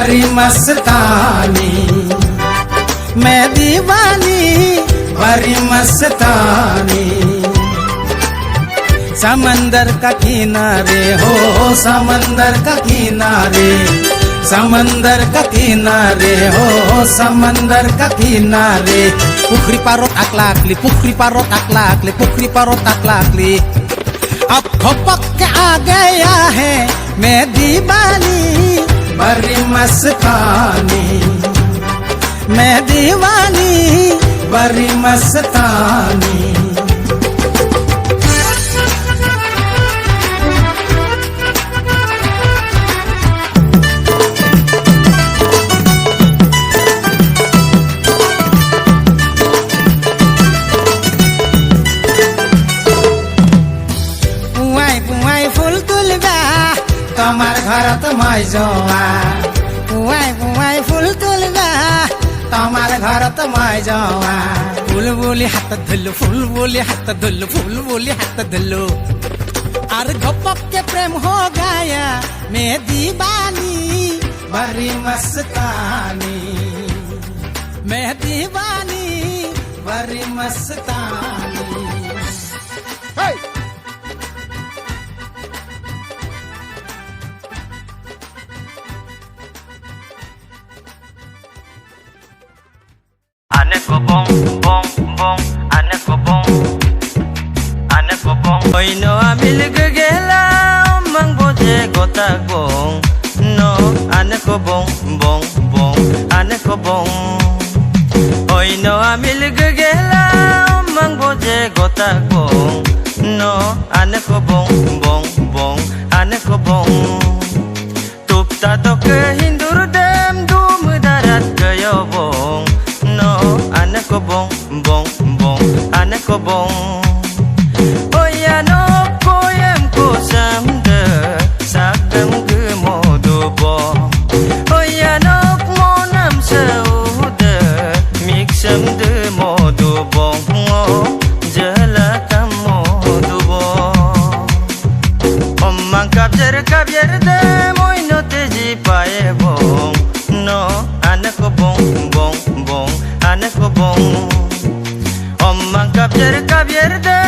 बड़ी मस्तानी, मैं दीवानी बड़ी मस्तानी। समंदर का किनारे हो, समंदर का किनारे, समंदर का किनारे हो, समंदर का किनारे। पुखरी पारोत आकलाकली, पुखरी पारोत आकलाकली, पुखरी पारोत आकलाकली। अब भपक के आ गया है मैं दीवानी बड़ी मस्तानी, मैं दीवानी बड़ी मस्तानी। तमार घरत मैं जवा, पुआई पुआई फूल तुलबा तमार घरत मैं जवा। फूल बोली हाथ धुल्लू, फूल बोली हाथ धुल्लू, फूल बोली हाथ धुल्लू। और घपक के प्रेम हो गया मैं दीवानी बड़ी मस्तानी, मैं दीवानी बड़ी मस्तानी। Ane ko bong bong bong, ane ko bong, ane ko bong. Hoy no amil gela mang boje gotak bong. No ane ko bong bong bong, ane ko bong. Hoy no amil gela mang boje gotak bong. No ane ko bong bong bong, ane ko bong. Tupta to ke hindur dem dum darat kayo bong. No ane ko bong bong bong, ane ko bong. Oya no koyam ko samde sakdam ke modu bong. Oya no monam saude miksam de modu bong. Jala kam modu bong. Omang kabjer de moy no teji pae bong. No ane ko bong bong bong, ane ko bong. Omang kabjer de